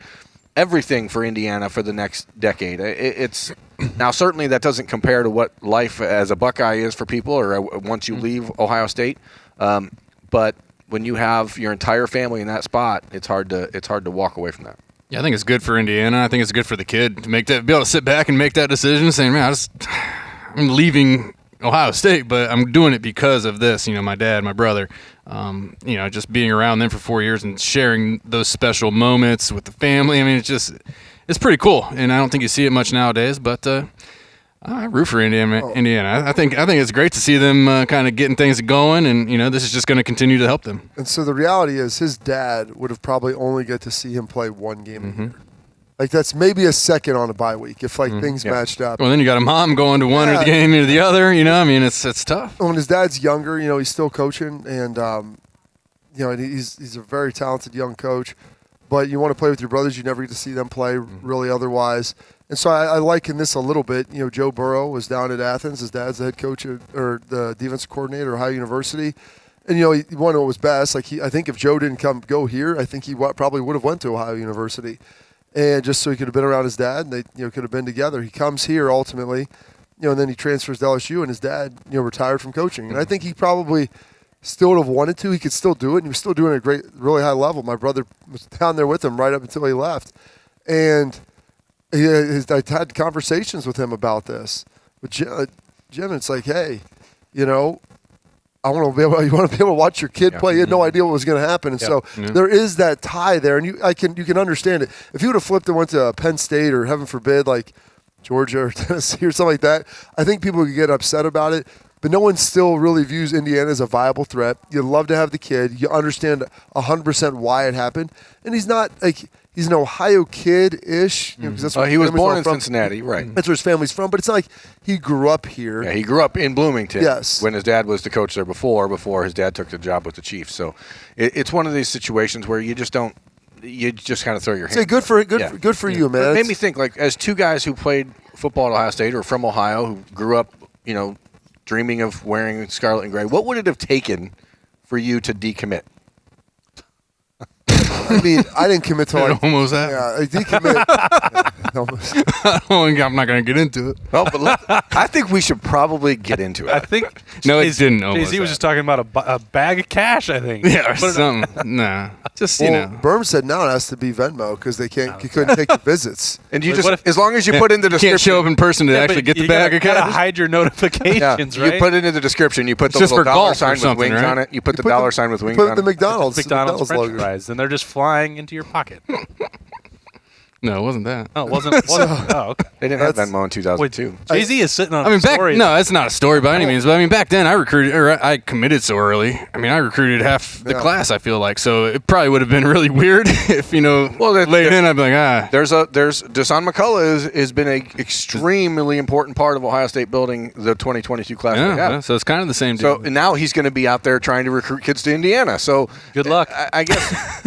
everything for Indiana for the next decade. It's now certainly that doesn't compare to what life as a Buckeye is for people, or once you leave Ohio State. But when you have your entire family in that spot, it's hard to walk away from that. Yeah, I think it's good for Indiana. I think it's good for the kid to be able to sit back and make that decision, saying, "Man, I'm leaving Ohio State, but I'm doing it because of this. My dad, my brother. Just being around them for 4 years and sharing those special moments with the family. I mean, it's pretty cool, and I don't think you see it much nowadays. But I root for Indiana. I think it's great to see them kind of getting things going, and this is just going to continue to help them. And so the reality is, his dad would have probably only get to see him play one game a year. That's maybe a second on a bye week if things matched up. Well, then you got a mom going to one or the game or the other. I mean, it's tough. When his dad's younger, he's still coaching, and and he's a very talented young coach. But you want to play with your brothers, you never get to see them play really otherwise. And so I liken this a little bit. Joe Burrow was down at Athens. His dad's the head coach or the defensive coordinator at Ohio University. And, he wanted what was best. I think if Joe didn't go here, I think he probably would have went to Ohio University. And just so he could have been around his dad, and they could have been together. He comes here ultimately, and then he transfers to LSU, and his dad retired from coaching. And I think he probably still would have wanted to. He could still do it, and he was still doing it at really high level. My brother was down there with him right up until he left, and I had conversations with him about this. But Jim, it's like, hey, you want to be able to watch your kid play. You had no idea what was going to happen, and so there is that tie there, and you can understand it. If you would have flipped and went to Penn State or heaven forbid Georgia or Tennessee or something like that, I think people could get upset about it. But no one still really views Indiana as a viable threat. You love to have the kid. You understand 100% why it happened, and he's not he's an Ohio kid-ish. That's where he was born in Cincinnati, right? That's where his family's from. But it's not like he grew up here. Yeah, he grew up in Bloomington. Yes. When his dad was the coach there before his dad took the job with the Chiefs. So it's one of these situations where you just don't you just kind of throw your hands. Say good for you, man. It made me think, like, as two guys who played football at Ohio State or from Ohio who grew up, dreaming of wearing scarlet and gray, what would it have taken for you to decommit? I mean, I didn't commit to almost that. Yeah, I decommit. Almost. I'm not going to get into it. Well, but I think we should probably get into it. I think no, it didn't. Jay-Z was just talking about a bag of cash. I think. Yeah, or something. Nah, just Berm said now it has to be Venmo because you couldn't take the visits. And you as long as you put in the description, you can't show up in person to actually get the bag of cash. You gotta hide your notifications, right? You put it in the description. You put the little dollar sign with wings on it. You put the dollar sign with wings on it. Put the McDonald's French logo. fries, and they're just flying into your pocket. No, it wasn't that. Oh, it wasn't. Oh, okay. They didn't have Venmo in 2002. Jay-Z is sitting on a story. No, it's not a story by any means. But I mean, back then I committed so early. I mean, I recruited half the class, I feel like. So it probably would have been really weird if, late in, I'd be like, There's Deshaun McCullough has been an extremely important part of Ohio State building the 2022 class. Yeah, so it's kind of the same deal. So now he's going to be out there trying to recruit kids to Indiana. So good luck. I guess.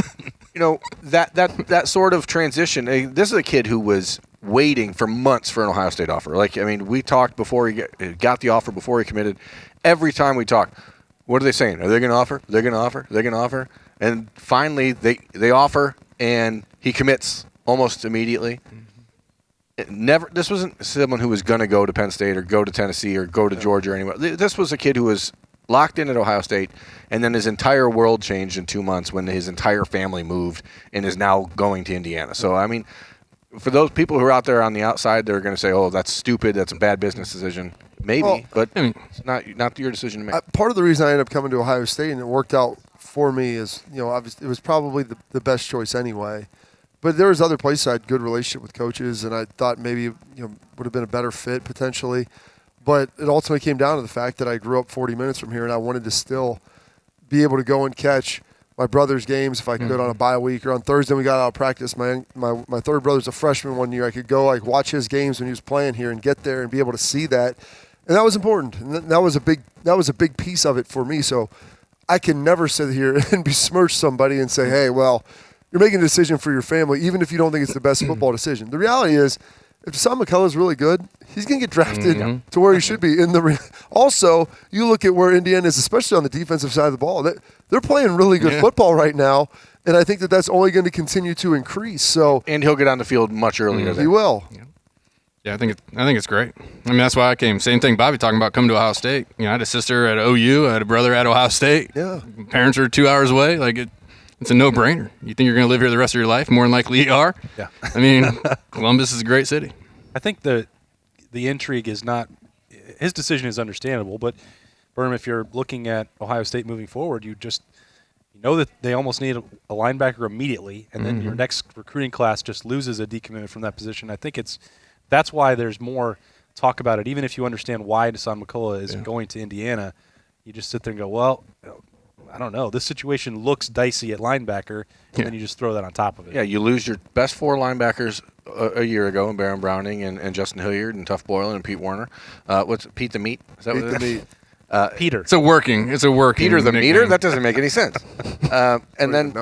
That sort of transition. This is a kid who was waiting for months for an Ohio State offer. We talked before he got the offer, before he committed. Every time we talked, what are they saying? Are they going to offer? They're going to offer? They're going to offer? And finally, they offer, and he commits almost immediately. This wasn't someone who was going to go to Penn State or go to Tennessee or go to Georgia or anywhere. This was a kid who was locked in at Ohio State, and then his entire world changed in 2 months when his entire family moved and is now going to Indiana. So, I mean, for those people who are out there on the outside, they're going to say, oh, that's stupid, that's a bad business decision. Maybe, but it's not your decision to make. Part of the reason I ended up coming to Ohio State and it worked out for me is, obviously it was probably the best choice anyway. But there was other places I had good relationship with coaches, and I thought maybe would have been a better fit potentially. But it ultimately came down to the fact that I grew up 40 minutes from here, and I wanted to still be able to go and catch my brother's games if I could on a bye week. Or on Thursday we got out of practice. My third brother's a freshman one year. I could go watch his games when he was playing here and get there and be able to see that. And that was important. And that was a big piece of it for me. So I can never sit here and besmirch somebody and say, hey, well, you're making a decision for your family, even if you don't think it's the best football decision. The reality is, if Deshaun McCullough is really good, he's going to get drafted to where he should be. Also, you look at where Indiana is, especially on the defensive side of the ball. They're playing really good football right now, and I think that's only going to continue to increase. So, and he'll get on the field much earlier. He will. Yeah, I think it's great. I mean, that's why I came. Same thing Bobby talking about coming to Ohio State. I had a sister at OU. I had a brother at Ohio State. Yeah. Parents are 2 hours away. It's a no-brainer. You think you're going to live here the rest of your life? More than likely you are. Yeah. I mean, Columbus is a great city. I think the intrigue is not – his decision is understandable, but, Berm, if you're looking at Ohio State moving forward, you know that they almost need a linebacker immediately, and then your next recruiting class just loses a decommitment from that position. I think that's why there's more talk about it. Even if you understand why Deshaun McCullough is going to Indiana, you just sit there and go, well – I don't know. This situation looks dicey at linebacker, and then you just throw that on top of it. Yeah, you lose your best four linebackers a year ago in Baron Browning and Justin Hilliard and Tuff Boylan and Pete Warner. What's Pete the Meat? Is that Pete what it is? Peter. It's a working. Peter the Meater? That doesn't make any sense. And then,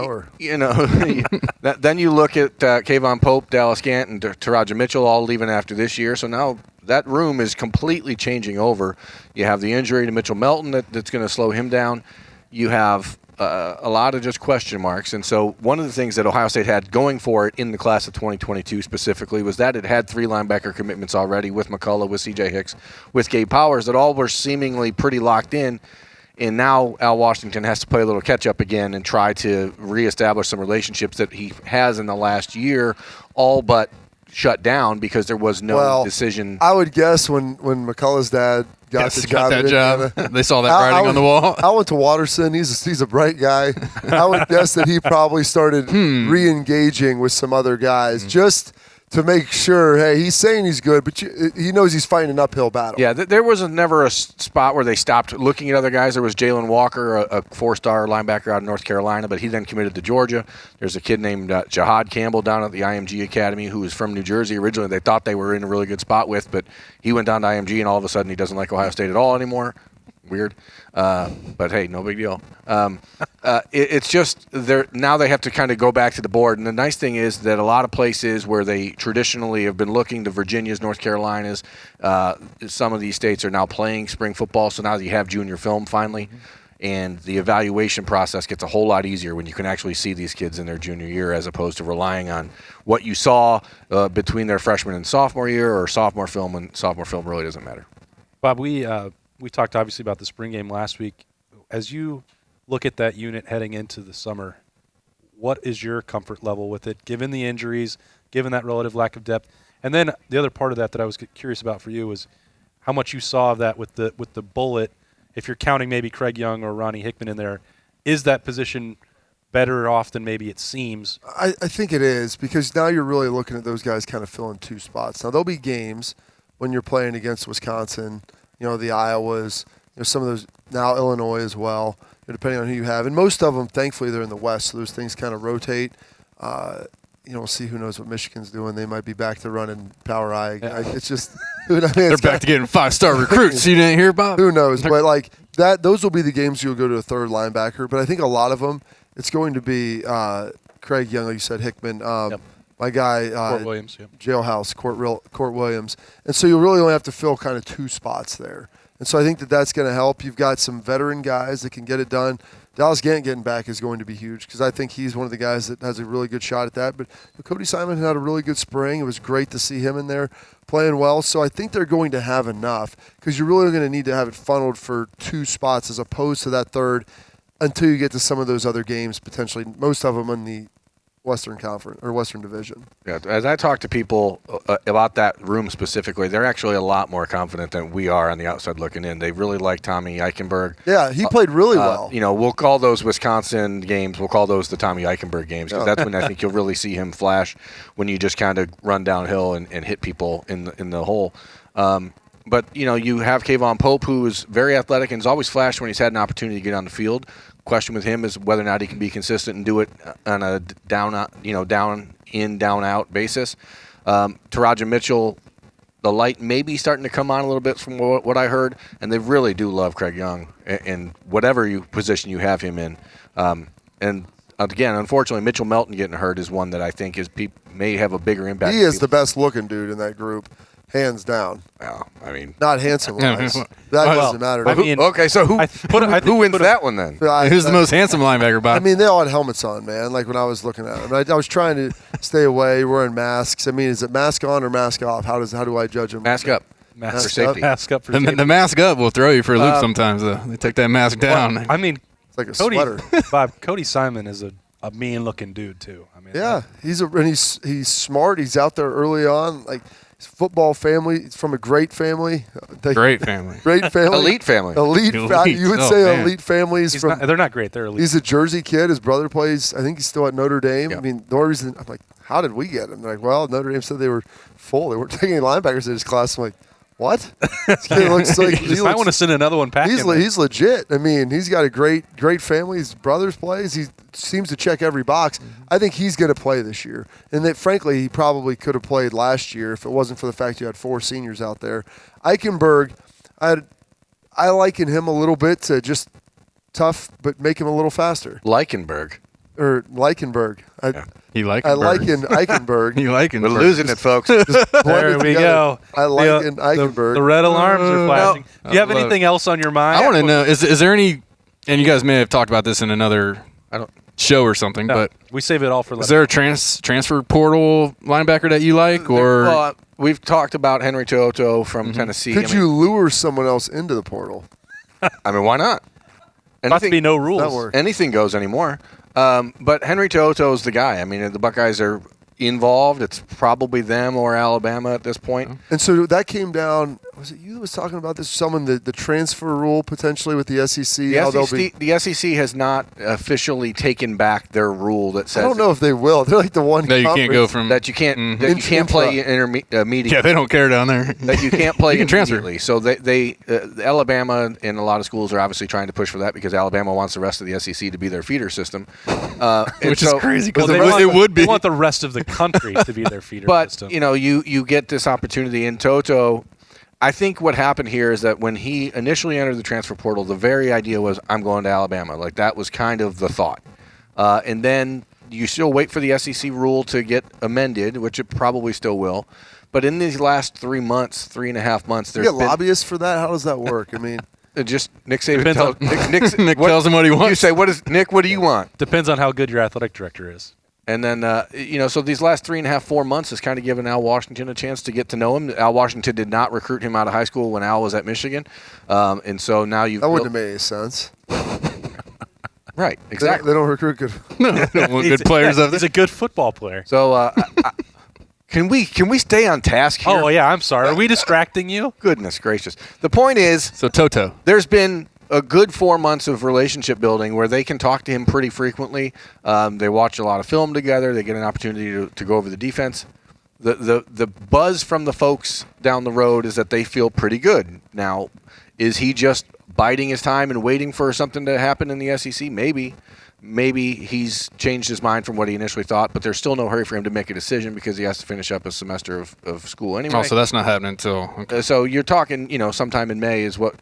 then you look at Kayvon Pope, Dallas Gant, and Taraja Mitchell all leaving after this year. So now that room is completely changing over. You have the injury to Mitchell Melton that's going to slow him down. You have a lot of just question marks. And so one of the things that Ohio State had going for it in the class of 2022 specifically was that it had 3 linebacker commitments already with McCullough, with C.J. Hicks, with Gabe Powers that all were seemingly pretty locked in. And now Al Washington has to play a little catch-up again and try to reestablish some relationships that he has in the last year, all but shut down because there was no decision. I would guess when McCullough's dad got that job. They saw that writing on the wall. I went to Watterson. He's a bright guy. I would guess that he probably started re-engaging with some other guys just to make sure, hey, he's saying he's good, but he knows he's fighting an uphill battle. Yeah, there was never a spot where they stopped looking at other guys. There was Jalen Walker, a 4-star linebacker out of North Carolina, but he then committed to Georgia. There's a kid named Jihad Campbell down at the IMG Academy who was from New Jersey originally. They thought they were in a really good spot with, but he went down to IMG, and all of a sudden he doesn't like Ohio State at all anymore. weird. But hey, no big deal. It's just now they have to kind of go back to the board. And the nice thing is that a lot of places where they traditionally have been looking, the Virginias, North Carolinas, some of these states are now playing spring football. So now you have junior film finally. Mm-hmm. And the evaluation process gets a whole lot easier when you can actually see these kids in their junior year as opposed to relying on what you saw between their freshman and sophomore year or sophomore film, and sophomore film really doesn't matter. Bob, we talked obviously about the spring game last week. As you look at that unit heading into the summer, what is your comfort level with it, given the injuries, given that relative lack of depth? And then the other part of that I was curious about for you was how much you saw of that with the bullet. If you're counting maybe Craig Young or Ronnie Hickman in there, is that position better off than maybe it seems? I think it is, because now you're really looking at those guys kind of filling two spots. Now, there'll be games when you're playing against Wisconsin, the Iowas, some of those, now Illinois as well, depending on who you have. And most of them, thankfully, they're in the West, so those things kind of rotate. We'll see. Who knows what Michigan's doing? They might be back to running power I. It's just they're back to getting 5-star recruits. You didn't hear, Bob? Who knows? But like that, those will be the games you'll go to a third linebacker. But I think a lot of them, it's going to be Craig Young, like you said, Hickman. My guy, Court Williams, Jailhouse, Court Williams, and so you'll really only have to fill kind of two spots there. And so I think that's going to help. You've got some veteran guys that can get it done. Dallas Gant getting back is going to be huge because I think he's one of the guys that has a really good shot at that. But Cody Simon had a really good spring. It was great to see him in there playing well. So I think they're going to have enough because you're really going to need to have it funneled for two spots as opposed to that third until you get to some of those other games, potentially, most of them in the Western Conference or Western Division. Yeah, as I talk to people about that room specifically, they're actually a lot more confident than we are on the outside looking in. They really like Tommy Eichenberg. Yeah, he played really well. We'll call those Wisconsin games, we'll call those the Tommy Eichenberg games because that's when I think you'll really see him flash when you just kind of run downhill and hit people in the hole. But, you have Kayvon Pope, who is very athletic and has always flashed when he's had an opportunity to get on the field. Question with him is whether or not he can be consistent and do it on a down in, down out basis. Taraja Mitchell, the light may be starting to come on a little bit from what I heard, and they really do love Craig Young in whatever position you have him in. And again, unfortunately, Mitchell Melton getting hurt is one that I think may have a bigger impact. He is the best looking dude in that group. Hands down. Well, I mean, not handsome-wise. That doesn't matter. Okay, so who wins that one then? Who's the most handsome linebacker, Bob? I mean, they all had helmets on, man. Like when I was looking at them, I was trying to stay away, wearing masks. I mean, is it mask on or mask off? How do I judge them? Mask up. Mask for safety. Mask up for safety. The mask up will throw you for a loop sometimes. Though they take that mask down. Well, I mean, it's like a sweater. Bob, Cody Simon is a mean-looking dude too. I mean, yeah, he's smart. He's out there early on, like. Football family. He's from a great family. Great family. Elite family. You would say elite families. They're not great. They're elite. He's a Jersey kid. His brother plays. I think he's still at Notre Dame. Yep. I mean, the only reason I'm like, how did we get him? They're like, well, Notre Dame said they were full. They weren't taking any linebackers in his class. I'm like, what? This kid looks like I want to send another one back. He's legit. I mean, he's got a great family. His brother plays. He seems to check every box. Mm-hmm. I think he's going to play this year. And that, frankly, he probably could have played last year if it wasn't for the fact you had 4 seniors out there. Eichenberg, I liken him a little bit to just tough, but make him a little faster. Leichenberg. You like I liken Eichenberg. You liken. We're losing it, folks. There we go. I liken Eichenberg. The red alarms are flashing. Do you have anything else on your mind? I want to know, is there any, and you guys may have talked about this in another show or something, but we save it all for later. Is there a transfer portal linebacker that you like? Or well, we've talked about Henry Toto from Tennessee. Could you lure someone else into the portal? I mean, why not? Not to be no rules. Anything goes anymore. But Henry Toto is the guy. I mean, the Buckeyes are involved. It's probably them or Alabama at this point. And so that came down. Was it you that was talking about this? Someone the transfer rule potentially with the SEC. The SEC has not officially taken back their rule that says. I don't know if they will. They're like the one that you can't go from that you can't that you can't play intermediate. Yeah, they don't care down there. That you can't play you can immediately. Transfer. So they Alabama and a lot of schools are obviously trying to push for that because Alabama wants the rest of the SEC to be their feeder system, which is crazy because it would be. They want the rest of the country to be their feeder system. But you get this opportunity in Toto. I think what happened here is that when he initially entered the transfer portal, the very idea was, I'm going to Alabama. Like, that was kind of the thought. And then you still wait for the SEC rule to get amended, which it probably still will. But in these last 3 months, 3.5 months, there's you get lobbyists for that? How does that work? I mean, just Nick Saban tells Nick tells him what he wants. You say, Nick, what do you want? Depends on how good your athletic director is. And then, so these last 3.5, 4 months has kind of given Al Washington a chance to get to know him. Al Washington did not recruit him out of high school when Al was at Michigan. And so now you've... That wouldn't have made any sense. Right, exactly. They don't recruit good... No, they don't want good players up there. He's a good football player. So, can we stay on task here? Oh, yeah, I'm sorry. Are we distracting you? Goodness gracious. The point is... So, Toto. There's been a good 4 months of relationship building where they can talk to him pretty frequently. They watch a lot of film together. They get an opportunity to go over the defense. The buzz from the folks down the road is that they feel pretty good. Now, is he just biding his time and waiting for something to happen in the SEC? Maybe. Maybe he's changed his mind from what he initially thought, but there's still no hurry for him to make a decision because he has to finish up a semester of school anyway. Oh, so that's not happening until... Okay. So you're talking, sometime in May is what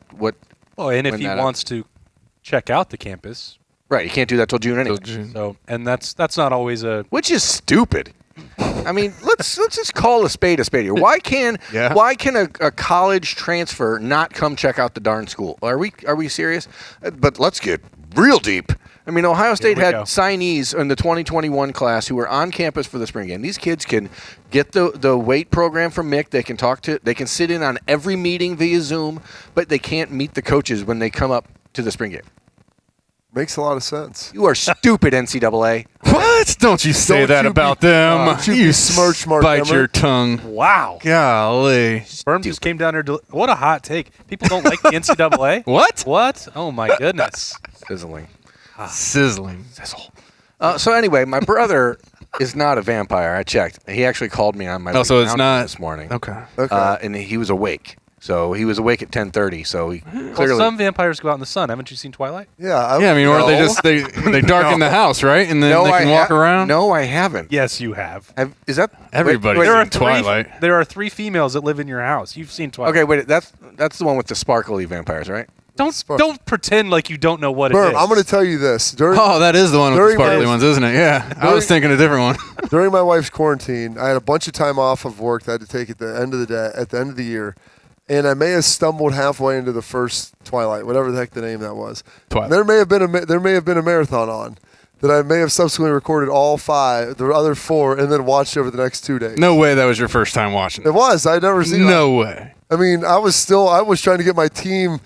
Well, and if he wants to check out the campus, right? You can't do that till June anyway. So, and that's not always a... Which is stupid. I mean, let's just call a spade here. Why can a college transfer not come check out the darn school? Are we serious? But let's get real deep. I mean, Ohio State had signees in the 2021 class who were on campus for the spring game. These kids can get the weight program from Mick. They can sit in on every meeting via Zoom, but they can't meet the coaches when they come up to the spring game. Makes a lot of sense. You are stupid, NCAA. What? Don't you say that about them. You smirch Mark Bite Emmer. your tongue. Wow. Golly. Sperm just came down here. What a hot take. People don't like the NCAA? What? What? Oh, my goodness. Sizzling. Sizzling. Sizzle. So anyway, my brother is not a vampire. I checked. He actually called me on my so it's not this morning. Okay. And he was awake. So he was awake at 10:30. So he clearly. Well, some vampires go out in the sun. Haven't you seen Twilight? Yeah. I mean, or they darken the house, right? And then they can walk around? No, I haven't. Yes, you have. Is that everybody's in Twilight? There are 3 females that live in your house. You've seen Twilight. Okay, wait. That's the one with the sparkly vampires, right? Don't pretend like you don't know what it is. I'm going to tell you this. That is the one with the sparkly ones, isn't it? Yeah. I was thinking a different one. During my wife's quarantine, I had a bunch of time off of work that I had to take at the end of the year. And I may have stumbled halfway into the first Twilight, whatever the heck the name that was. Twilight. There may have been a marathon on that I may have subsequently recorded all 5, the other 4, and then watched over the next 2 days. No way that was your first time watching it. It was. I'd never seen it. No way. I mean, I was trying to get my team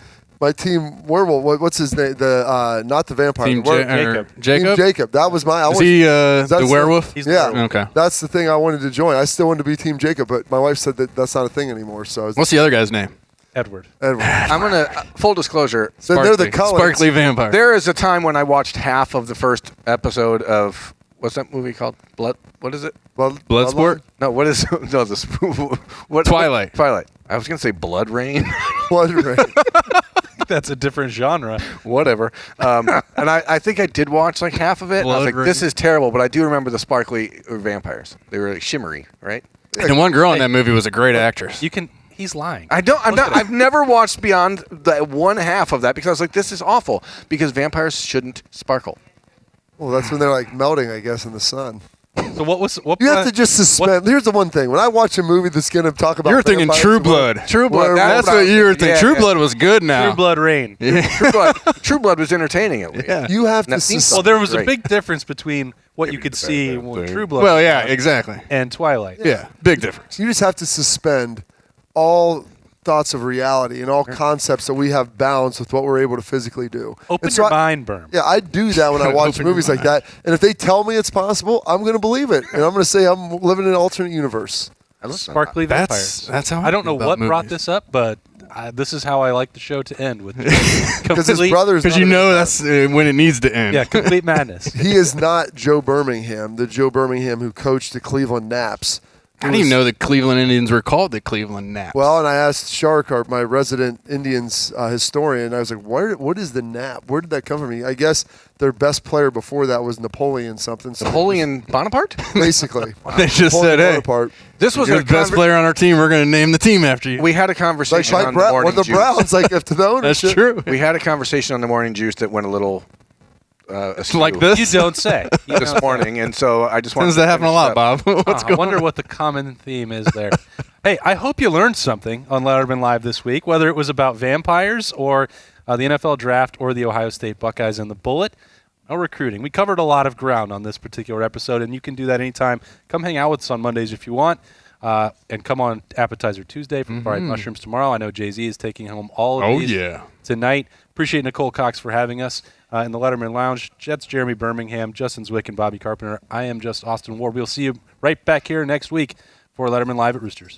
werewolf. What's his name? Not the vampire. Jacob. Team Jacob. That was my. Is he the werewolf? He's the werewolf. Okay. That's the thing I wanted to join. I still wanted to be Team Jacob, but my wife said that's not a thing anymore. So what's the other guy's name? Edward. I'm gonna full disclosure. They're the colors. Sparkly vampire. There is a time when I watched half of the first episode of what's that movie called? Blood. What is it? Bloodsport? No. What is what? Twilight. Twilight. I was gonna say Blood Rain. Blood Rain. That's a different genre. Whatever. And I think I did watch like half of it. And I was like, this is terrible, but I do remember the sparkly vampires. They were like shimmery, right? And one girl in that movie was a great actress. He's lying. I've never watched beyond the one half of that because I was like, this is awful because vampires shouldn't sparkle. Well, that's when they're like melting, I guess, in the sun. So what? You have to just suspend. Here's the one thing: when I watch a movie that's going to talk about, You're thinking True Blood. True Blood. That's what you were thinking. Yeah, True Blood was good now. True Blood Rain. Yeah. True Blood was entertaining at least. Yeah. You have to suspend. Well, there was a big difference between what you could see with True Blood. Well, yeah, exactly. And Twilight. Yeah, big difference. You just have to suspend all thoughts of reality and all concepts that we have balanced with what we're able to physically do. Open your mind, Berm. Yeah, I do that when I watch movies like that. And if they tell me it's possible, I'm going to believe it. And I'm going to say I'm living in an alternate universe. Sparkly vampires. That's how I don't know what brought this up, but this is how I like the show to end with. Because his brother's. Because you know that's when it needs to end. Yeah, complete madness. He is not Joe Birmingham, the Joe Birmingham who coached the Cleveland Naps. I didn't even know the Cleveland Indians were called the Cleveland Naps. Well, and I asked Shark, my resident Indians historian, I was like, what is the Nap? Where did that come from? I guess their best player before that was Napoleon something. So Napoleon Bonaparte? Basically. They just Napoleon said, hey, Bonaparte. This was you're the best player on our team. We're going to name the team after you. We had a conversation Like on the morning one of the juice. Browns, like if to the ownership. That's true. We had a conversation on the morning juice that went a little askew Like this? You don't say. You this don't morning, and so I just wanted Tends to to happen a finish lot, up. Bob. What's I going wonder on? what the common theme is there. Hey, I hope you learned something on Letterman Live this week, whether it was about vampires or the NFL draft or the Ohio State Buckeyes and the Bullet. No recruiting. We covered a lot of ground on this particular episode, and you can do that anytime. Come hang out with us on Mondays if you want, and come on Appetizer Tuesday for fried mushrooms tomorrow. I know Jay-Z is taking home all of these tonight. Appreciate Nicole Cox for having us in the Letterman Lounge. That's Jeremy Birmingham, Justin Zwick, and Bobby Carpenter. I am just Austin Ward. We'll see you right back here next week for Letterman Live at Roosters.